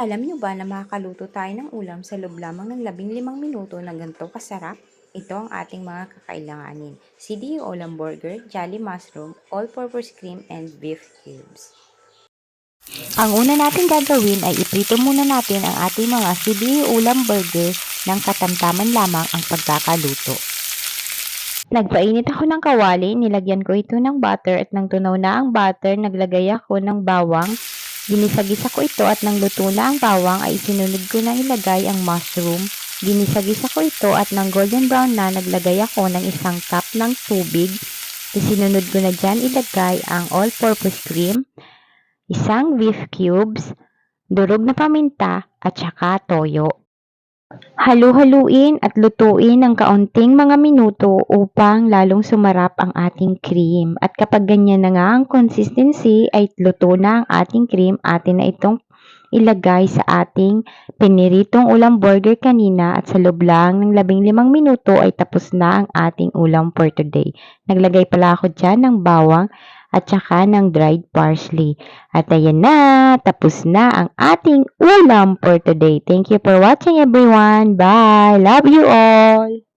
Alam niyo ba na makakaluto tayo ng ulam sa loob lamang ng 15 minuto na ganito kasarap? Ito ang ating mga kakailanganin. CDO ulam burger, jolly mushroom, all-purpose cream, and beef cubes. Ang una natin gagawin ay iprito muna natin ang ating mga CBE ulam burger ng katamtaman lamang ang pagkakaluto. Nagpainit ako ng kawali, nilagyan ko ito ng butter at nang tunaw na ang butter, naglagay ako ng bawang. Ginisagisa ko ito at nang luto na ang bawang ay sinunod ko na ilagay ang mushroom. Ginisagisa ko ito at nang golden brown na, naglagay ako ng 1 cup ng tubig. Sinunod ko na dyan ilagay ang all-purpose cream, 1 beef cubes, durog na paminta at saka toyo. Halu-haluin at lutuin ng kaunting mga minuto upang lalong sumarap ang ating cream. At kapag ganyan na nga ang consistency ay luto na ang ating cream, atin na itong ilagay sa ating piniritong ulam burger kanina at sa loob lang ng 15 minuto ay tapos na ang ating ulam for today. Naglagay pala ako dyan ng bawang at saka ng dried parsley. At ayan na, tapos na ang ating ulam for today. Thank you for watching everyone. Bye! Love you all!